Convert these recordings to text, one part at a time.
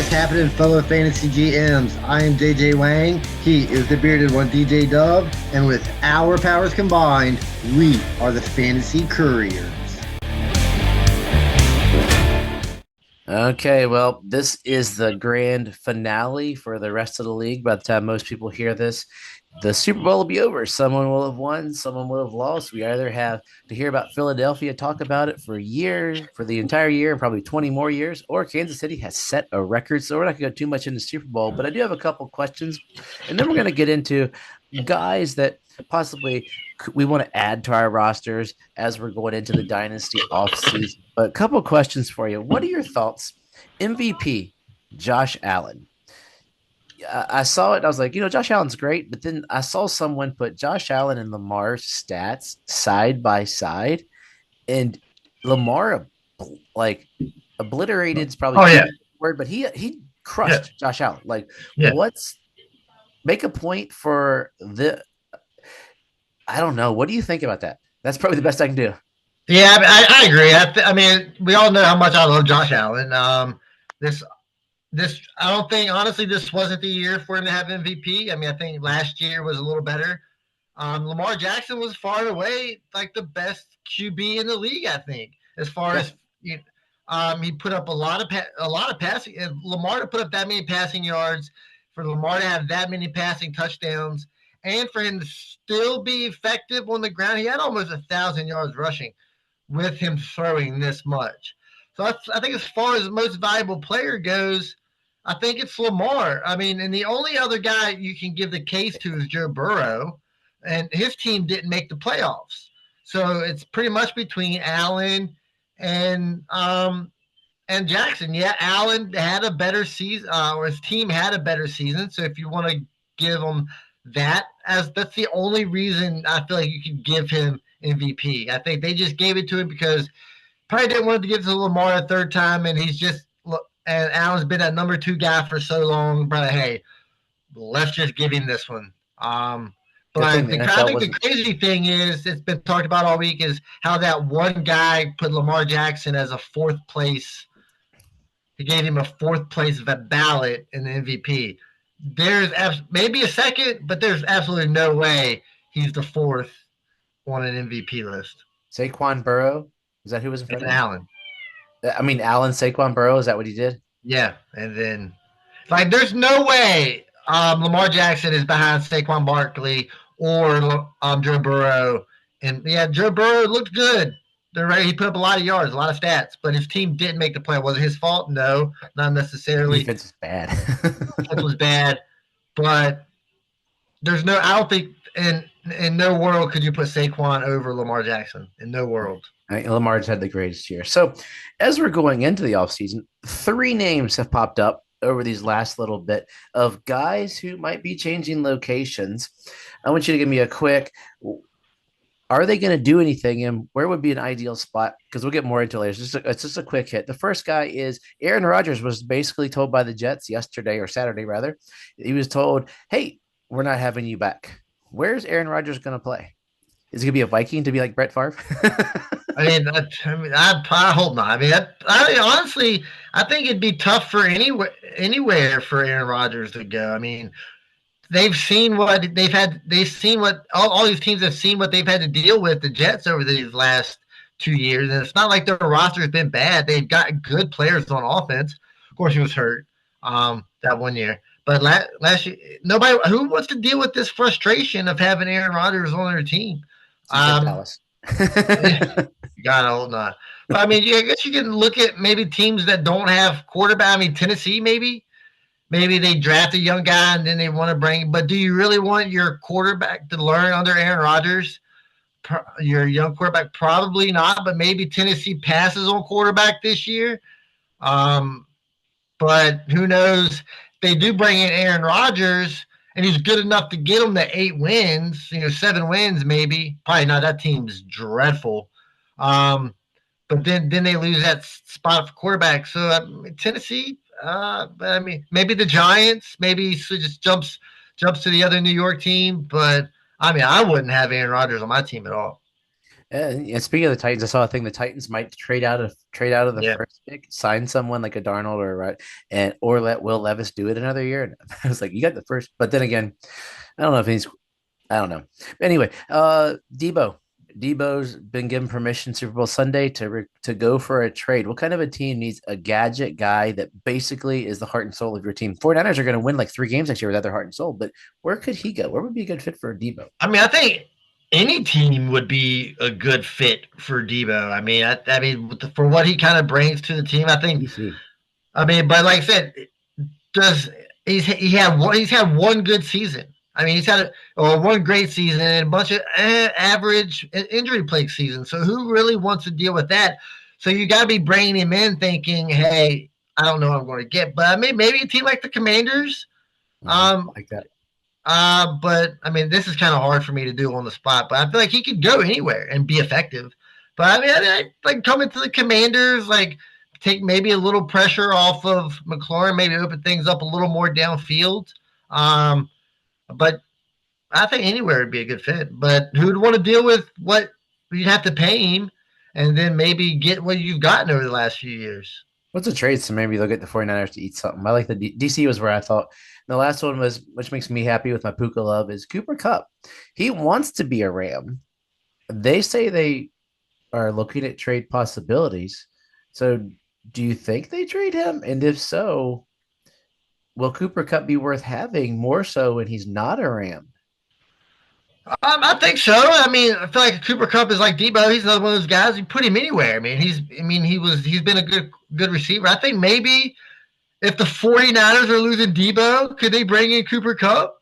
is happening, fellow fantasy GMs? I am JJ Wang. He is the bearded one, DJ Dub. And with our powers combined, we are the Fantasy Couriers. Okay, well, this is the grand finale for the rest of the league. By the time most people hear this, the Super Bowl will be over. Someone will have won, someone will have lost. We either have to hear about Philadelphia, talk about it for a year, for the entire year, and probably 20 more years, or Kansas City has set a record. So we're not going to go too much into Super Bowl, but I do have a couple questions. And then we're going to get into guys that possibly we want to add to our rosters as we're going into the dynasty offseason. But a couple of questions for you. What are your thoughts? MVP, Josh Allen. I saw it. And I was like, Josh Allen's great. But then I saw someone put Josh Allen and Lamar's stats side by side. And Lamar, like, obliterated is probably the word, but he crushed Josh Allen. Like, make a point for I don't know. What do you think about that? That's probably the best I can do. Yeah, I agree. I mean, we all know how much I love Josh Allen. I don't think, honestly, this wasn't the year for him to have MVP. I mean, I think last year was a little better. Lamar Jackson was far and away like the best QB in the league, I think, as far as he put up a lot of passing. And Lamar to put up that many passing yards, for Lamar to have that many passing touchdowns, and for him to still be effective on the ground. He had almost 1,000 yards rushing with him throwing this much. So I think as far as most valuable player goes, I think it's Lamar. I mean, and the only other guy you can give the case to is Joe Burrow, and his team didn't make the playoffs. So it's pretty much between Allen and Jackson. Yeah, Allen had a better season, or his team had a better season. So if you want to give him that's the only reason I feel like you can give him MVP. I think they just gave it to him because probably didn't want to give it to Lamar a third time, and and Allen's been that number 2 guy for so long. Probably, hey, let's just give him this one. But I think the crazy thing is, it's been talked about all week, is how that one guy put Lamar Jackson as a 4th place. He gave him a 4th place ballot in the MVP. There's maybe a second, but there's absolutely no way he's the 4th on an MVP list. Saquon Burrow? Is that who was in front of him? Allen. I mean, Allen, Saquon Burrow, is that what he did? Yeah, and then there's no way Lamar Jackson is behind Saquon Barkley or Joe Burrow. And Joe Burrow looked good. He put up a lot of yards, a lot of stats, but his team didn't make the play. Was it his fault? No, not necessarily. Defense was bad. Defense was bad, but I don't think in no world could you put Saquon over Lamar Jackson. In no world. I mean, Lamar's had the greatest year. So as we're going into the offseason, 3 names have popped up over these last little bit of guys who might be changing locations. I want you to give me a quick, are they going to do anything, and where would be an ideal spot? Because we'll get more into it later. It's just a quick hit. The first guy is Aaron Rodgers was basically told by the Jets yesterday, or Saturday rather. He was told, hey, we're not having you back. Where's Aaron Rodgers going to play? Is he going to be a Viking to be like Brett Favre? I hope not. Honestly, I think it'd be tough for anywhere for Aaron Rodgers to go. I mean, they've seen what they've had. They've seen what all these teams have seen what they've had to deal with the Jets over these last 2 years, and it's not like their roster has been bad. They've got good players on offense. Of course, he was hurt that one year, but last year, nobody who wants to deal with this frustration of having Aaron Rodgers on their team. Dallas. God, I hope not. But I mean, I guess you can look at maybe teams that don't have quarterback. I mean, Tennessee, maybe they draft a young guy and then they want to bring. But do you really want your quarterback to learn under Aaron Rodgers? Your young quarterback, probably not. But maybe Tennessee passes on quarterback this year. But who knows? They do bring in Aaron Rodgers, and he's good enough to get them to 8 wins, 7 wins maybe. Probably not. That team's dreadful. But then they lose that spot for quarterback. So Tennessee, but I mean, maybe the Giants, maybe just jumps to the other New York team. But I mean, I wouldn't have Aaron Rodgers on my team at all. And speaking of the Titans, I saw a thing. The Titans might trade out of the Yeah. first pick, sign someone like a Darnold or right, and or let Will Levis do it another year. And I was like, you got the first, but then again, I don't know if he's. I don't know. Anyway, Debo's been given permission Super Bowl Sunday to go for a trade. What kind of a team needs a gadget guy that basically is the heart and soul of your team? 49ers are going to win like 3 games next year without their heart and soul, but where could he go? Where would be a good fit for Debo? I mean, I think any team would be a good fit for Debo. I mean, for what he kind of brings to the team, I think. DC. I mean, but like I said, does he's had one good season. I mean, he's had one great season and a bunch of average injury plague seasons. So who really wants to deal with that? So you got to be bringing him in, thinking, hey, I don't know what I'm going to get, but I mean, maybe a team like the Commanders. Like that. But I mean, this is kind of hard for me to do on the spot. But I feel like he could go anywhere and be effective. But I mean, I like coming to the Commanders, like take maybe a little pressure off of McLaurin, maybe open things up a little more downfield. Um, but I think anywhere would be a good fit. But who'd want to deal with what you'd have to pay him, and then maybe get what you've gotten over the last few years? What's a trade? So maybe they'll get the 49ers to eat something. I like the DC was where I thought. The last one was, which makes me happy with my Puka love, is Cooper Cup. He wants to be a Ram. They say they are looking at trade possibilities. So do you think they trade him? And if so, will Cooper Cup be worth having more so when he's not a Ram? I think so. I mean, I feel like Cooper Cup is like Debo. He's another one of those guys. You put him anywhere. He's been a good receiver. I think maybe if the 49ers are losing Debo, could they bring in Cooper Cup?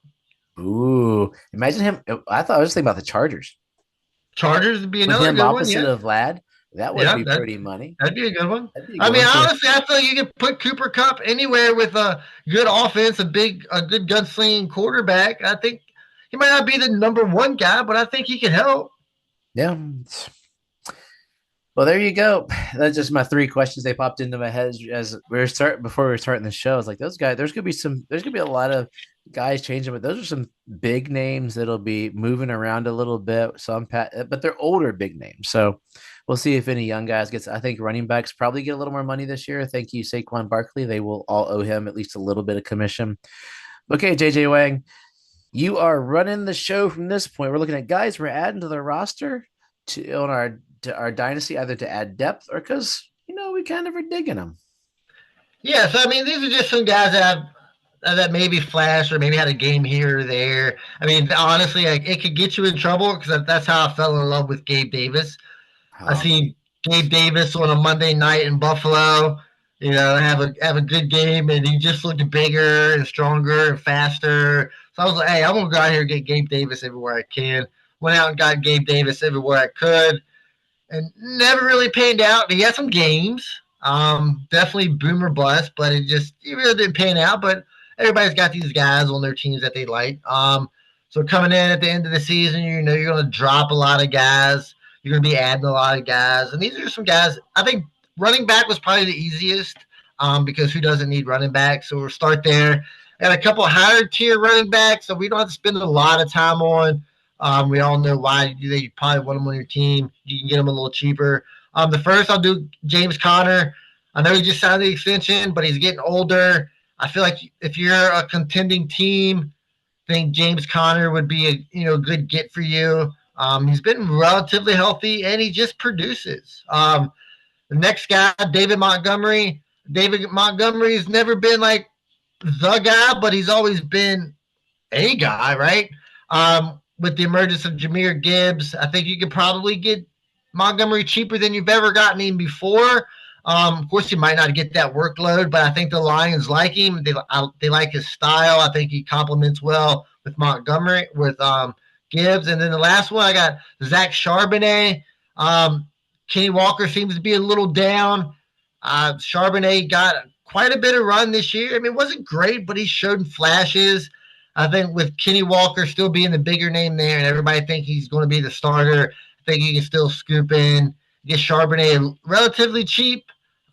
Ooh, imagine him. I was thinking about the Chargers. Chargers would be With another him good one. opposite Yeah, of Lad, that would yeah, be pretty money. that'd be a good one. That'd be a I good mean, one. So, honestly, I feel like you could put Cooper Cup anywhere with a good offense, a good gunslinging quarterback. I think he might not be the number one guy, but I think he could help. yeah. Well, there you go. That's just my 3 questions. They popped into my head as before we were starting the show. I was like, those guys. There's gonna be a lot of guys changing, but those are some big names that'll be moving around a little bit. But they're older big names. So we'll see if any young guys gets. I think running backs probably get a little more money this year. Thank you, Saquon Barkley. They will all owe him at least a little bit of commission. Okay, JJ Wang, you are running the show from this point. We're looking at guys we're adding to the roster on our dynasty, either to add depth or because we kind of are digging them. Yeah, so I mean, these are just some guys that maybe flashed or maybe had a game here or there. I mean, honestly, like, it could get you in trouble because that's how I fell in love with Gabe Davis. I seen Gabe Davis on a Monday night in Buffalo, have a good game, and he just looked bigger and stronger and faster. So I was like, hey, I'm gonna go out here and get Gabe Davis everywhere I can. Went out and got Gabe Davis everywhere I could, and never really panned out. He had some games, definitely boom or bust, but it really didn't pan out. But everybody's got these guys on their teams that they like. So coming in at the end of the season, you're going to drop a lot of guys. You're going to be adding a lot of guys, and these are some guys. I think running back was probably the easiest because who doesn't need running back? So we'll start there. And a couple higher tier running backs, so we don't have to spend a lot of time on. We all know why you probably want them on your team. You can get them a little cheaper. The first, I'll do James Conner. I know he just signed the extension, but he's getting older. I feel like if you're a contending team, I think James Conner would be a good get for you. He's been relatively healthy, and he just produces. The next guy, David Montgomery. David Montgomery's never been like the guy, but he's always been a guy, right? With the emergence of Jahmyr Gibbs, I think you could probably get Montgomery cheaper than you've ever gotten him before. Of course, you might not get that workload, but I think the Lions like him. They like his style. I think he complements well with Montgomery, with Gibbs. And then the last one, I got Zach Charbonnet. Kenny Walker seems to be a little down. Charbonnet got quite a bit of run this year. I mean, it wasn't great, but he showed flashes. I think with Kenny Walker still being the bigger name there and everybody think he's going to be the starter, I think you can still scoop in, get Charbonnet relatively cheap.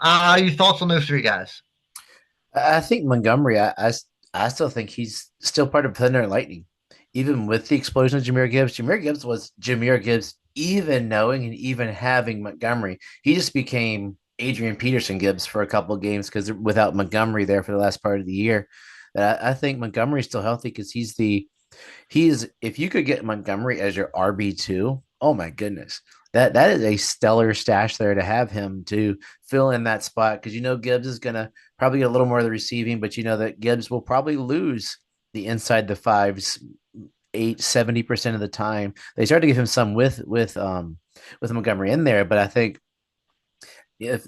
Your thoughts on those 3 guys? I think Montgomery, I still think he's still part of Thunder and Lightning, even with the explosion of Jahmyr Gibbs. Jahmyr Gibbs was Jahmyr Gibbs even knowing and even having Montgomery, he just became Adrian Peterson Gibbs for a couple of games because without Montgomery there for the last part of the year, I think Montgomery's still healthy because he's if you could get Montgomery as your RB2, oh my goodness. That is a stellar stash there to have him to fill in that spot because Gibbs is gonna probably get a little more of the receiving, but you know that Gibbs will probably lose the inside the fives 70% of the time. They started to give him some with Montgomery in there, but I think if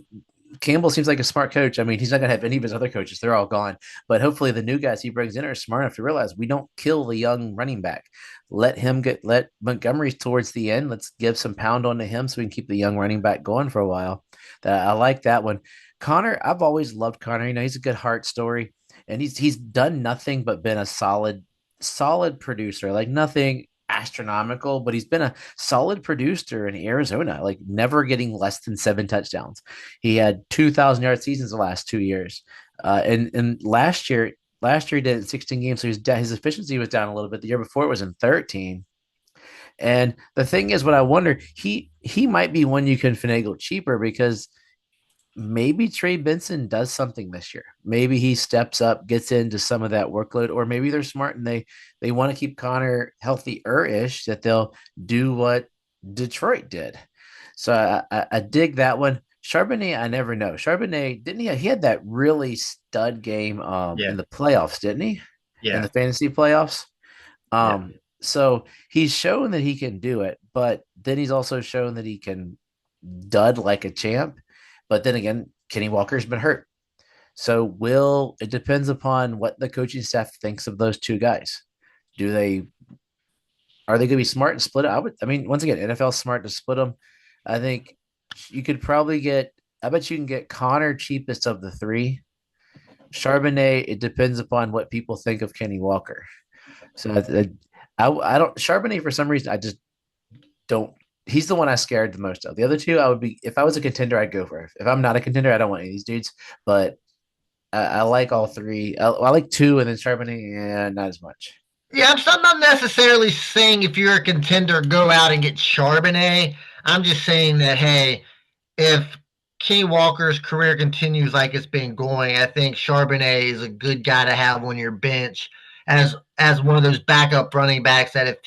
Campbell seems like a smart coach. I mean, he's not going to have any of his other coaches. They're all gone. But hopefully the new guys he brings in are smart enough to realize we don't kill the young running back. Let Montgomery towards the end. Let's give some pound onto him so we can keep the young running back going for a while. I like that one. Connor, I've always loved Connor. He's a good heart story. And he's done nothing but been a solid producer. Like nothing astronomical, but he's been a solid producer in Arizona, like never getting less than 7 touchdowns. He had 2,000-yard seasons the last 2 years. And last year he did it in 16 games. So his efficiency was down a little bit. The year before it was in 13. And the thing is, what I wonder, he might be one you can finagle cheaper because maybe Trey Benson does something this year. Maybe he steps up, gets into some of that workload, or maybe they're smart and they want to keep Connor healthier-ish that they'll do what Detroit did. So I dig that one. Charbonnet, I never know. Charbonnet, didn't he? He had that really stud game Yeah. in the playoffs, didn't he? In Yeah. the fantasy playoffs. Yeah. So he's shown that he can do it, but then he's also shown that he can dud like a champ. But then again, Kenny Walker's been hurt. So it depends upon what the coaching staff thinks of those two guys. Are they going to be smart and split it? Once again, NFL's smart to split them. I think you could probably I bet you can get Connor cheapest of the three. Charbonnet, it depends upon what people think of Kenny Walker. So I don't, Charbonnet for some reason, I just don't. He's the one I scared the most of. The other two, if I was a contender, I'd go for it. If I'm not a contender, I don't want any of these dudes. But I like all three. I like two, and then Charbonnet, and not as much. Yeah, I'm not necessarily saying if you're a contender, go out and get Charbonnet. I'm just saying that, hey, if Kenny Walker's career continues like it's been going, I think Charbonnet is a good guy to have on your bench as one of those backup running backs that if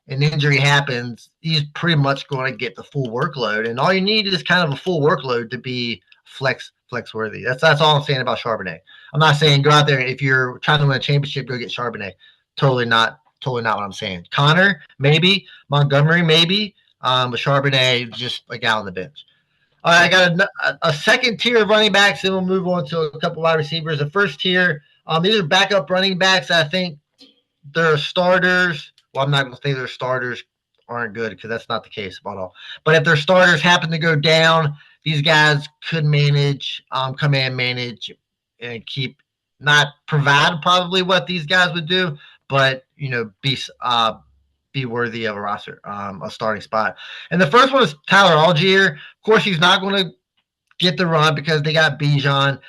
an injury happens, he's pretty much going to get the full workload. And all you need is kind of a full workload to be flex worthy. That's all I'm saying about Charbonnet. I'm not saying go out there if you're trying to win a championship, go get Charbonnet. Totally not what I'm saying. Connor, maybe. Montgomery, maybe. But Charbonnet, just a guy on the bench. All right, I got a second tier of running backs, then we'll move on to a couple wide receivers. The first tier, these are backup running backs. I think they're starters. Well, I'm not going to say their starters aren't good because that's not the case at all. But if their starters happen to go down, these guys could come in, manage, and not provide probably what these guys would do, but be worthy of a roster, a starting spot. And the first one is Tyler Algier. Of course, he's not going to get the run because they got Bijan.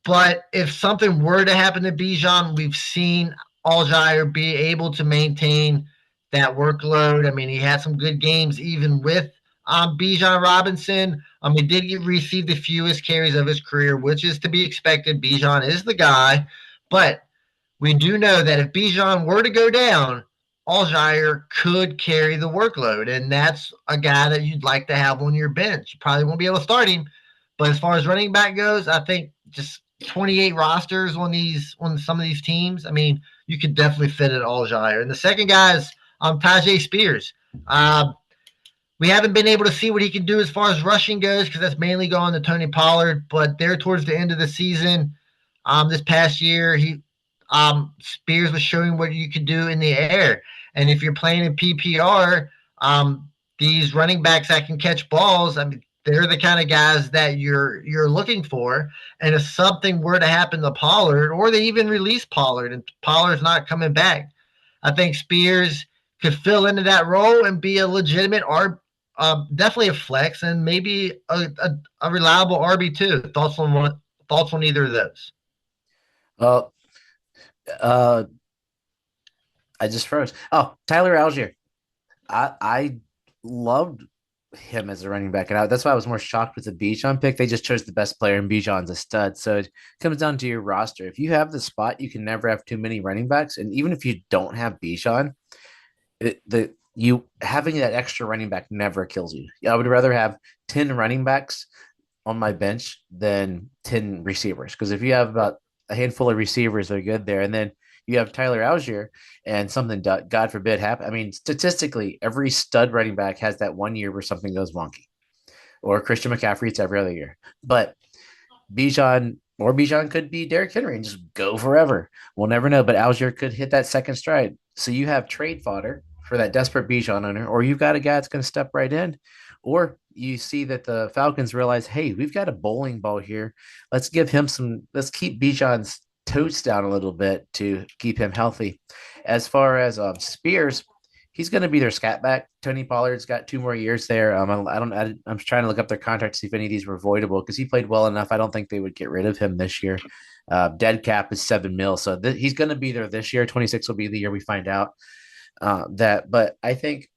But if something were to happen to Bijan, we've seen Algier be able to maintain that workload. I mean, he had some good games even with Bijan Robinson. He did receive the fewest carries of his career, which is to be expected. Bijan is the guy. But we do know that if Bijan were to go down, Algier could carry the workload, and that's a guy that you'd like to have on your bench. You probably won't be able to start him, but as far as running back goes, I think just 28 rosters on some of these teams. I mean, you could definitely fit it Algier. And the second guy is Tajay Spears. We haven't been able to see what he can do as far as rushing goes because that's mainly gone to Tony Pollard. But there towards the end of the season, this past year, Spears was showing what you could do in the air. And if you're playing in PPR, these running backs that can catch balls, I mean, they're the kind of guys that you're looking for. And if something were to happen to Pollard, or they even release Pollard and Pollard's not coming back, I think Spears could fill into that role and be a legitimate definitely a flex and maybe a reliable RB2. Thoughts on either of those? I just froze. Oh, Tyler Algier. I loved him as a running back, and that's why I was more shocked with the Bijan pick. They just chose the best player, and Bijan's a stud. So it comes down to your roster. If you have the spot, you can never have too many running backs, and even if you don't have Bijan, you having that extra running back never kills you. I would rather have 10 running backs on my bench than 10 receivers, because if you have about a handful of receivers that are good there, and then you have Tyler Algier and something, God forbid, happen. I mean, statistically, every stud running back has that 1 year where something goes wonky, or Christian McCaffrey, it's every other year. But Bijan could be Derrick Henry and just go forever. We'll never know. But Algier could hit that second stride. So you have trade fodder for that desperate Bijan owner, or you've got a guy that's going to step right in, or you see that the Falcons realize, hey, we've got a bowling ball here. Let's give him some. Let's keep Bijan's totes down a little bit to keep him healthy. As far as Spears, he's going to be their scat back. Tony Pollard's got 2 more years there. I'm trying to look up their contract to see if any of these were voidable, because he played well enough. I don't think they would get rid of him this year. Dead cap is $7 million, so he's going to be there this year. 26 will be the year we find out that. But I think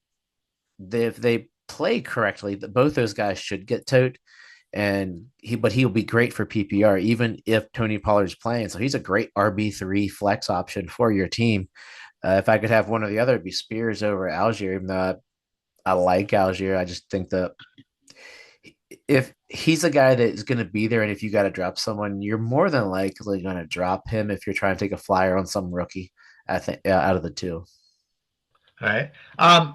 if they play correctly, both those guys should get tote. But he'll be great for PPR, even if Tony Pollard's playing. So he's a great RB3 flex option for your team. If I could have one or the other, it'd be Spears over Algier. Even though I like Algier, I just think that if he's a guy that is going to be there, and if you got to drop someone, you're more than likely going to drop him if you're trying to take a flyer on some rookie. I think out of the two. All right.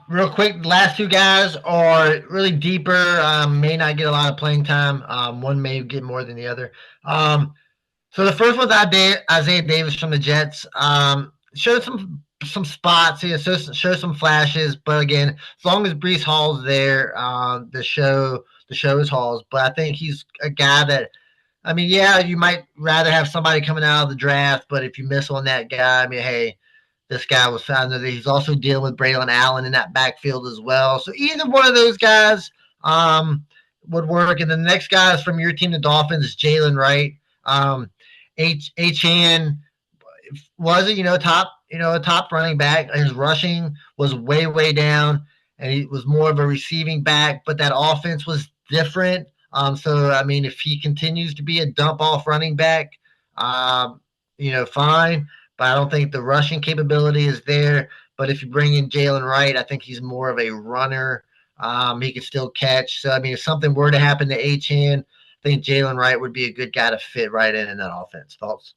Real quick, last two guys are really deeper. May not get a lot of playing time. One may get more than the other. So the first one's Isaiah Davis from the Jets. Showed some spots. He showed some flashes, but again, as long as Breece Hall's there, the show is Hall's. But I think he's a guy that, I mean, yeah, you might rather have somebody coming out of the draft, but if you miss on that guy, I mean, hey, this guy was found that he's also dealing with Braylon Allen in that backfield as well. So either one of those guys would work. And the next guy is from your team, the Dolphins, Jalen Wright. HN was a top running back. His rushing was way down, and he was more of a receiving back. But that offense was different. So I mean, if he continues to be a dump off running back, fine. But I don't think the rushing capability is there. But if you bring in Jalen Wright, I think he's more of a runner. He can still catch. So, I mean, if something were to happen to HN, I think Jalen Wright would be a good guy to fit right in that offense. Thoughts?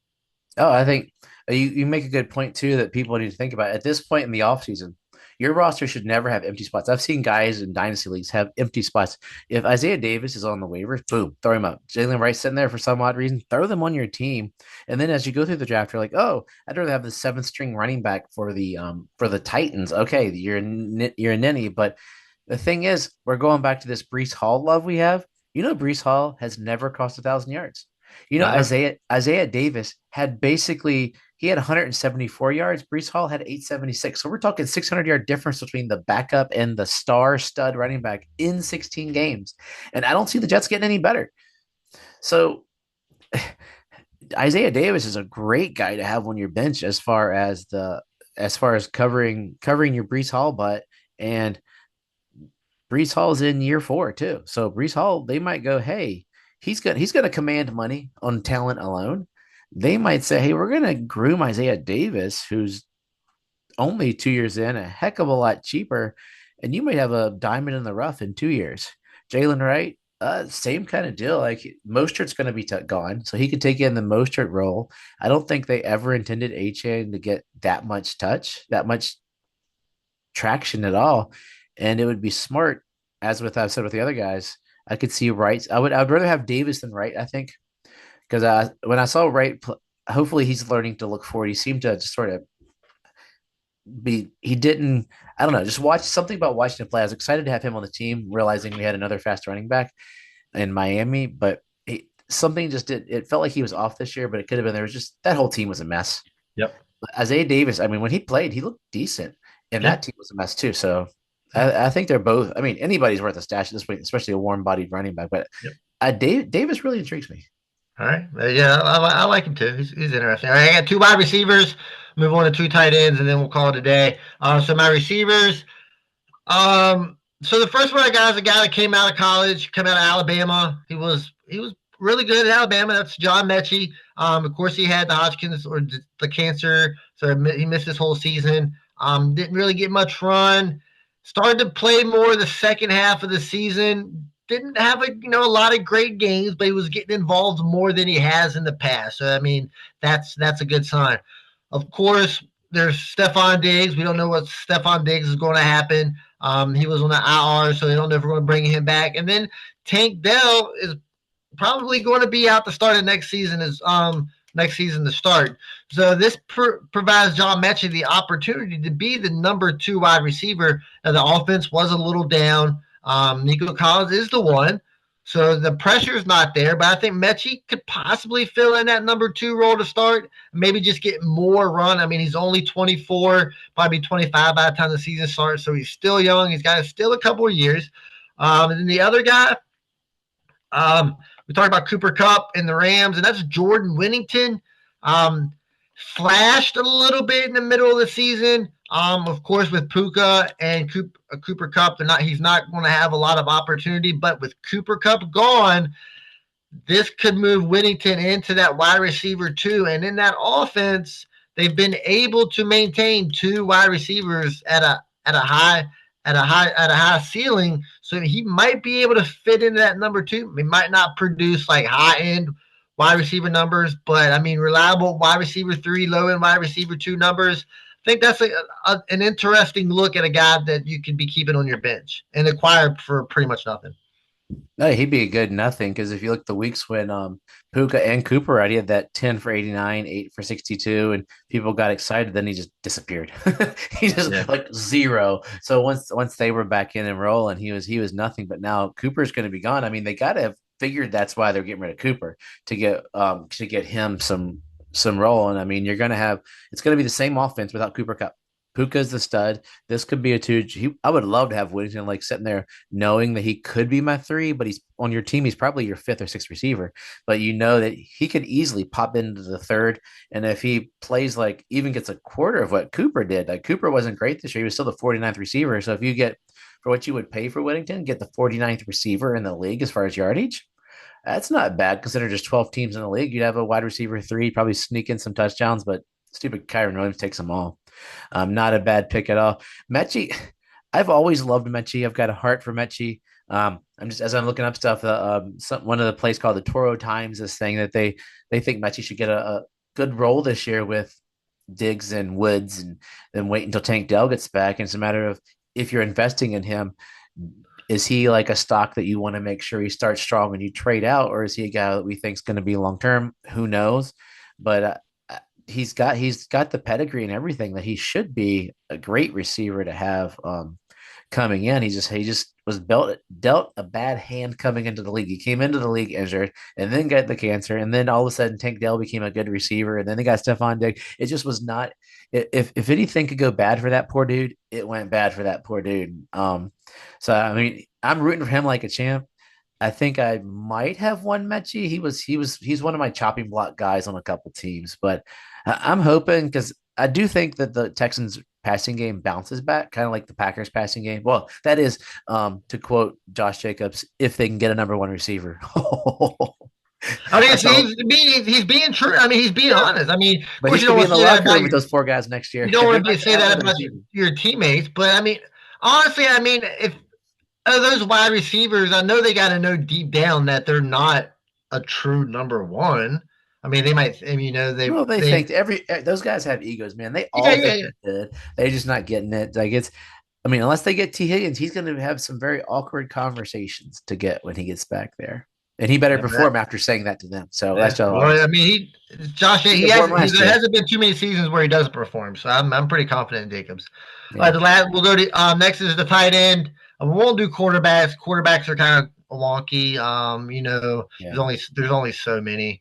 Oh, I think you make a good point, too, that people need to think about. At this point in the offseason, your roster should never have empty spots. I've seen guys in dynasty leagues have empty spots. If Isaiah Davis is on the waivers, boom, throw him up. Jalen Wright sitting there for some odd reason, throw them on your team. And then as you go through the draft, you're like, oh, I'd rather have the 7th-string running back for the Titans. Okay, you're a ninny, but the thing is, we're going back to this Breece Hall love we have. Breece Hall has never crossed 1,000 yards. Isaiah Davis had he had 174 yards. Breece Hall had 876. So we're talking 600-yard difference between the backup and the star stud running back in 16 games. And I don't see the Jets getting any better. So Isaiah Davis is a great guy to have on your bench as far as covering your Breece Hall butt. And Breece Hall's in year 4 too. So Breece Hall, they might go, hey, he's going to command money on talent alone. They might say, hey, we're going to groom Isaiah Davis, who's only 2 years in, a heck of a lot cheaper, and you might have a diamond in the rough in 2 years. Jalen Wright, same kind of deal. Like Mostert's going to be gone, so he could take in the Mostert role. I don't think they ever intended HN to get that much traction at all, and it would be smart, as I've said with the other guys. I could see Wright. I would rather have Davis than Wright, I think. Because when I saw Wright, hopefully he's learning to look forward. He seemed to just sort of he didn't, I don't know, just watch something about watching him play. I was excited to have him on the team, realizing we had another fast running back in Miami, but something just it felt like he was off this year, but it could have been, there was just, that whole team was a mess. Yep. Isaiah Davis, I mean, when he played, he looked decent, and that team was a mess too. So I think they're both, I mean, anybody's worth a stash at this point, especially a warm-bodied running back, but Davis really intrigues me. All right. Yeah, I like him too. He's interesting. All right, I got 2 wide receivers. Move on to 2 tight ends, and then we'll call it a day. So my receivers, So the first one I got is a guy that came out of college, came out of Alabama. He was really good at Alabama. That's John Mechie. Of course, he had the Hodgkin's or the cancer, so he missed his whole season. Didn't really get much run. Started to play more the second half of the season. Didn't have a lot of great games, but he was getting involved more than he has in the past. So I mean, that's a good sign. Of course, there's Stephon Diggs. We don't know what Stephon Diggs is going to happen. He was on the IR, so they don't know if we're going to bring him back. And then Tank Dell is probably going to be out the start of next season to start. So this provides John Mechie the opportunity to be the number 2 wide receiver. Now the offense was a little down. Nico Collins is the one. So the pressure is not there, but I think Mechie could possibly fill in that number 2 role to start, maybe just get more run. I mean, he's only 24, probably 25 by the time the season starts, so he's still young. He's got still a couple of years. And then the other guy, we talked about Cooper Kupp and the Rams, and that's Jordan Whittington. Flashed a little bit in the middle of the season. Of course, with Puka and Cooper Kupp, he's not going to have a lot of opportunity. But with Cooper Kupp gone, this could move Whittington into that wide receiver 2. And in that offense, they've been able to maintain 2 wide receivers at a high ceiling, so he might be able to fit into that number 2. He might not produce like high end wide receiver numbers, but I mean reliable wide receiver 3, low end wide receiver 2 numbers. I think that's an interesting look at a guy that you could be keeping on your bench and acquire for pretty much nothing. No, he'd be a good nothing because if you look at the weeks when Puka and Cooper he had that 10 for 89, 8 for 62, and people got excited, then he just disappeared. He just like zero. So once they were back in and rolling, he was nothing. But now Cooper's going to be gone. I mean, they got to have figured that's why they're getting rid of Cooper to get him some role. And I mean, it's going to be the same offense without Cooper Kupp. Puka's the stud. This could be a 2. I would love to have Whittington like sitting there knowing that he could be my 3, but he's on your team. He's probably your 5th or 6th receiver, but you know that he could easily pop into the 3rd. And if he plays like even gets a quarter of what Cooper did, like Cooper wasn't great this year. He was still the 49th receiver. So if you get for what you would pay for Whittington, get the 49th receiver in the league as far as yardage. That's not bad considering there's 12 teams in the league. You'd have a wide receiver 3, probably sneak in some touchdowns, but stupid Kyron Williams takes them all. Not a bad pick at all. Mechie, I've always loved Mechie. I've got a heart for Mechie. As I'm looking up stuff, one of the plays called the Toro Times is saying that they think Mechie should get a good role this year with Diggs and Woods, and then wait until Tank Dell gets back. And it's a matter of if you're investing in him, is he like a stock that you want to make sure he starts strong and you trade out, or is he a guy that we think is going to be long term? Who knows? But he's got the pedigree and everything that he should be a great receiver to have coming in. He just was dealt a bad hand coming into the league. He came into the league injured and then got the cancer, and then all of a sudden Tank Dell became a good receiver, and then they got Stephon Diggs. It just was not. If anything could go bad for that poor dude, it went bad for that poor dude. So I mean, I'm rooting for him like a champ. I think I might have one Mechie. He's one of my chopping block guys on a couple teams, but I'm hoping because I do think that the Texans passing game bounces back, kind of like the Packers passing game. Well, that is to quote Josh Jacobs, if they can get a number 1 receiver. I mean, he's being true. I mean, he's being honest. I mean, but he's going to be in the locker room with those 4 guys next year. You don't want to say that about your teammates, but I mean, honestly, I mean, if those wide receivers, I know they got to know deep down that they're not a true number 1. I mean, they might, they think those guys have egos, man. They all think they're good. They're just not getting it. Like unless they get T. Higgins, he's going to have some very awkward conversations to get when he gets back there. And he better perform after saying that to them. So that's all. Well, I mean, there hasn't been too many seasons where he doesn't perform. So I'm pretty confident in Jacobs. Yeah. We'll go to next is the tight end. We won't do quarterbacks. Quarterbacks are kind of wonky. There's only so many.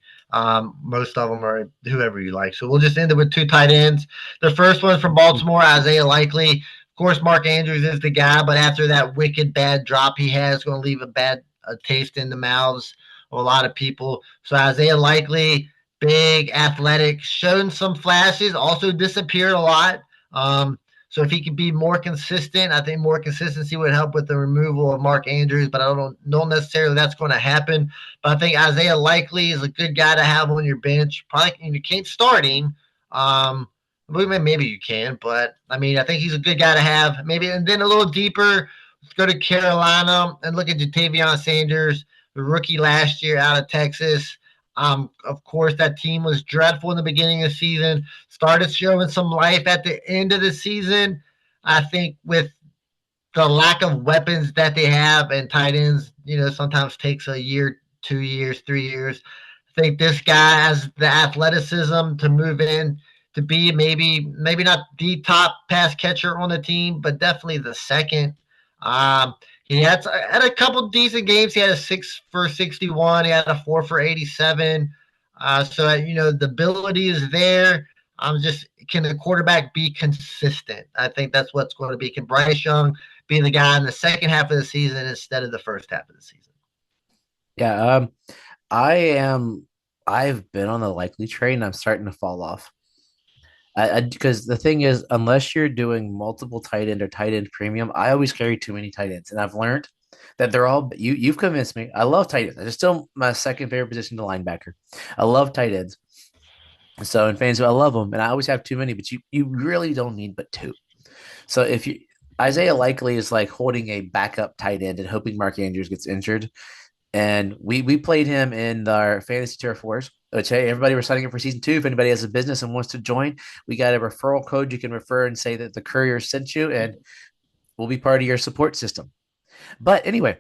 Most of them are whoever you like. So we'll just end it with 2 tight ends. The first one's from Baltimore, Isaiah Likely. Of course, Mark Andrews is the guy, but after that wicked bad drop he has, going to leave a taste in the mouths of a lot of people. So Isaiah Likely, big, athletic, shown some flashes, also disappeared a lot. So if he could be more consistent, I think more consistency would help with the removal of Mark Andrews, but I don't know necessarily that's going to happen. But I think Isaiah Likely is a good guy to have on your bench. Probably you can't start him. Maybe you can, but I mean, I think he's a good guy to have. Maybe, and then a little deeper, let's go to Carolina and look at Jatavion Sanders, the rookie last year out of Texas. Of course, that team was dreadful in the beginning of the season, started showing some life at the end of the season. I think with the lack of weapons that they have and tight ends, sometimes takes a year, 2 years, 3 years. I think this guy has the athleticism to move in to be maybe not the top pass catcher on the team, but definitely the second. He had a couple decent games. He had a 6 for 61. He had a 4 for 87. So the ability is there. Just can the quarterback be consistent? I think that's what's going to be. Can Bryce Young be the guy in the second half of the season instead of the first half of the season? Yeah, I've been on the Likely train. I'm starting to fall off. Because the thing is, unless you're doing multiple tight end or tight end premium, I always carry too many tight ends, and I've learned that they're all you've convinced me. I love tight ends. It's still my second favorite position to linebacker. I love tight ends. So in fantasy, I love them, and I always have too many, but you really don't need but two. So if you Isaiah Likely is like holding a backup tight end and hoping Mark Andrews gets injured. And we played him in our fantasy turf wars, which, hey, everybody, we're signing up for season 2. If anybody has a business and wants to join, we got a referral code you can refer and say that the Couriers sent you, and we'll be part of your support system. But anyway,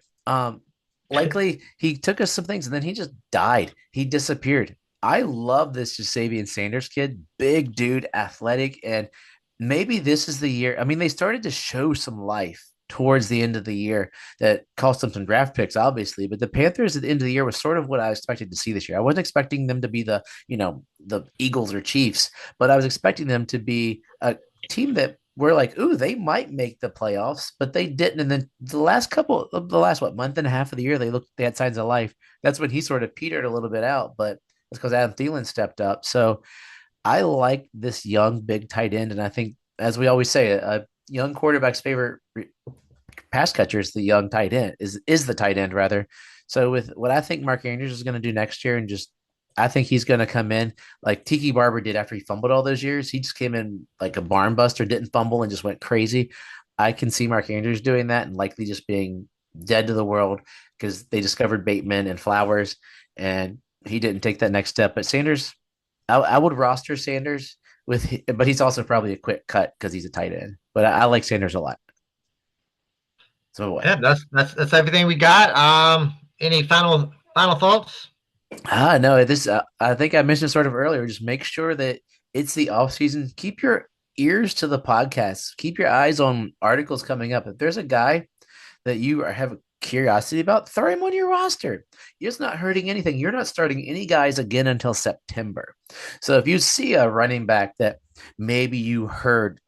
Likely he took us some things and then he just died. He disappeared. I love this Ja'Savion Sanders kid, big dude, athletic, and maybe this is the year. I mean, they started to show some life towards the end of the year that cost them some draft picks, obviously. But the Panthers at the end of the year was sort of what I expected to see this year. I wasn't expecting them to be the Eagles or Chiefs, but I was expecting them to be a team that we're like, ooh, they might make the playoffs, but they didn't. And then the last month and a half of the year, they had signs of life. That's when he sort of petered a little bit out, but it's because Adam Thielen stepped up. So I like this young, big tight end. And I think, as we always say, a young quarterback's favorite pass catcher is the young tight end, is the tight end rather. So with what I think Mark Andrews is going to do next year, and I think he's going to come in like Tiki Barber did after he fumbled all those years. He just came in like a barn buster, didn't fumble, and just went crazy. I can see Mark Andrews doing that and likely just being dead to the world because they discovered Bateman and Flowers, and he didn't take that next step. But Sanders, I would roster Sanders but he's also probably a quick cut because he's a tight end. But I like Sanders a lot. So what? Yeah, that's everything we got. Any final thoughts? No, I think I mentioned sort of earlier. Just make sure that it's the off season. Keep your ears to the podcast. Keep your eyes on articles coming up. If there's a guy that you have a curiosity about, throw him on your roster. It's not hurting anything. You're not starting any guys again until September. So if you see a running back that maybe you heard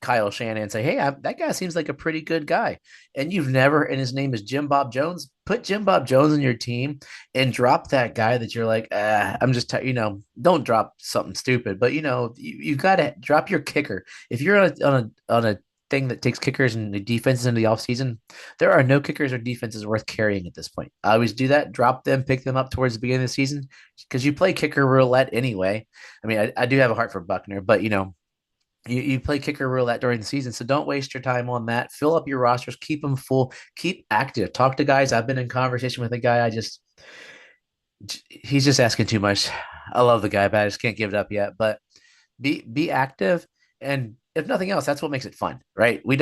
Kyle Shanahan say, hey, that guy seems like a pretty good guy, and his name is Jim Bob Jones, put Jim Bob Jones on your team and drop that guy that you're like, I'm just, don't drop something stupid, but you got to drop your kicker. If you're on a thing that takes kickers and the defenses into the offseason, there are no kickers or defenses worth carrying at this point. I always do that. Drop them, pick them up towards the beginning of the season because you play kicker roulette anyway. I mean, I do have a heart for Buckner, but you play kicker roulette during the season, so don't waste your time on that. Fill up your rosters, keep them full, keep active. Talk to guys. I've been in conversation with a guy. He's just asking too much. I love the guy, but I just can't give it up yet. But be active, and if nothing else, that's what makes it fun, right? I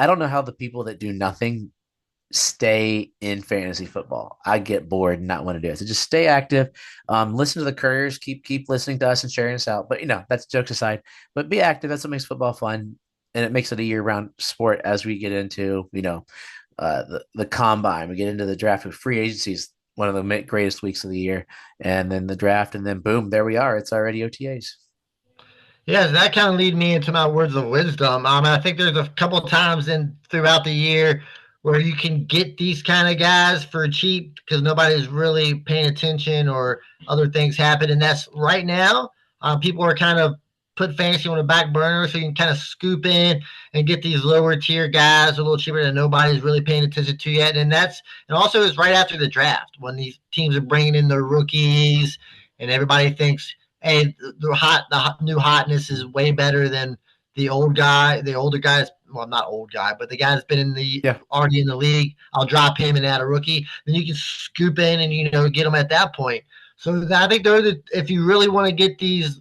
don't know how the people that do nothing stay in fantasy football. I get bored and not want to do it. So just stay active. Listen to the Couriers. Keep listening to us and sharing us out. But that's jokes aside. But be active. That's what makes football fun, and it makes it a year-round sport as we get into the combine. We get into the draft with free agencies, one of the greatest weeks of the year, and then the draft, and then boom, there we are. It's already OTAs. Yeah, that kind of lead me into my words of wisdom. I think there's a couple of times throughout the year where you can get these kind of guys for cheap because nobody's really paying attention or other things happen. And that's right now. People are kind of put fantasy on the back burner so you can kind of scoop in and get these lower tier guys a little cheaper that nobody's really paying attention to yet. And also is right after the draft when these teams are bringing in their rookies and everybody thinks, hey, the new hotness is way better than the older guys. Well, not old guy, but the guy that's been already in the league. I'll drop him and add a rookie. Then you can scoop in and get them at that point. So I think if you really want to get these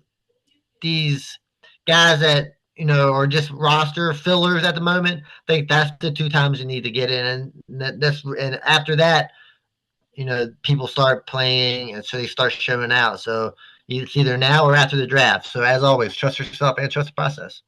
guys that are just roster fillers at the moment, I think that's the 2 times you need to get in, and after that, people start playing, and so they start showing out. So it's either now or after the draft. So as always, trust yourself and trust the process.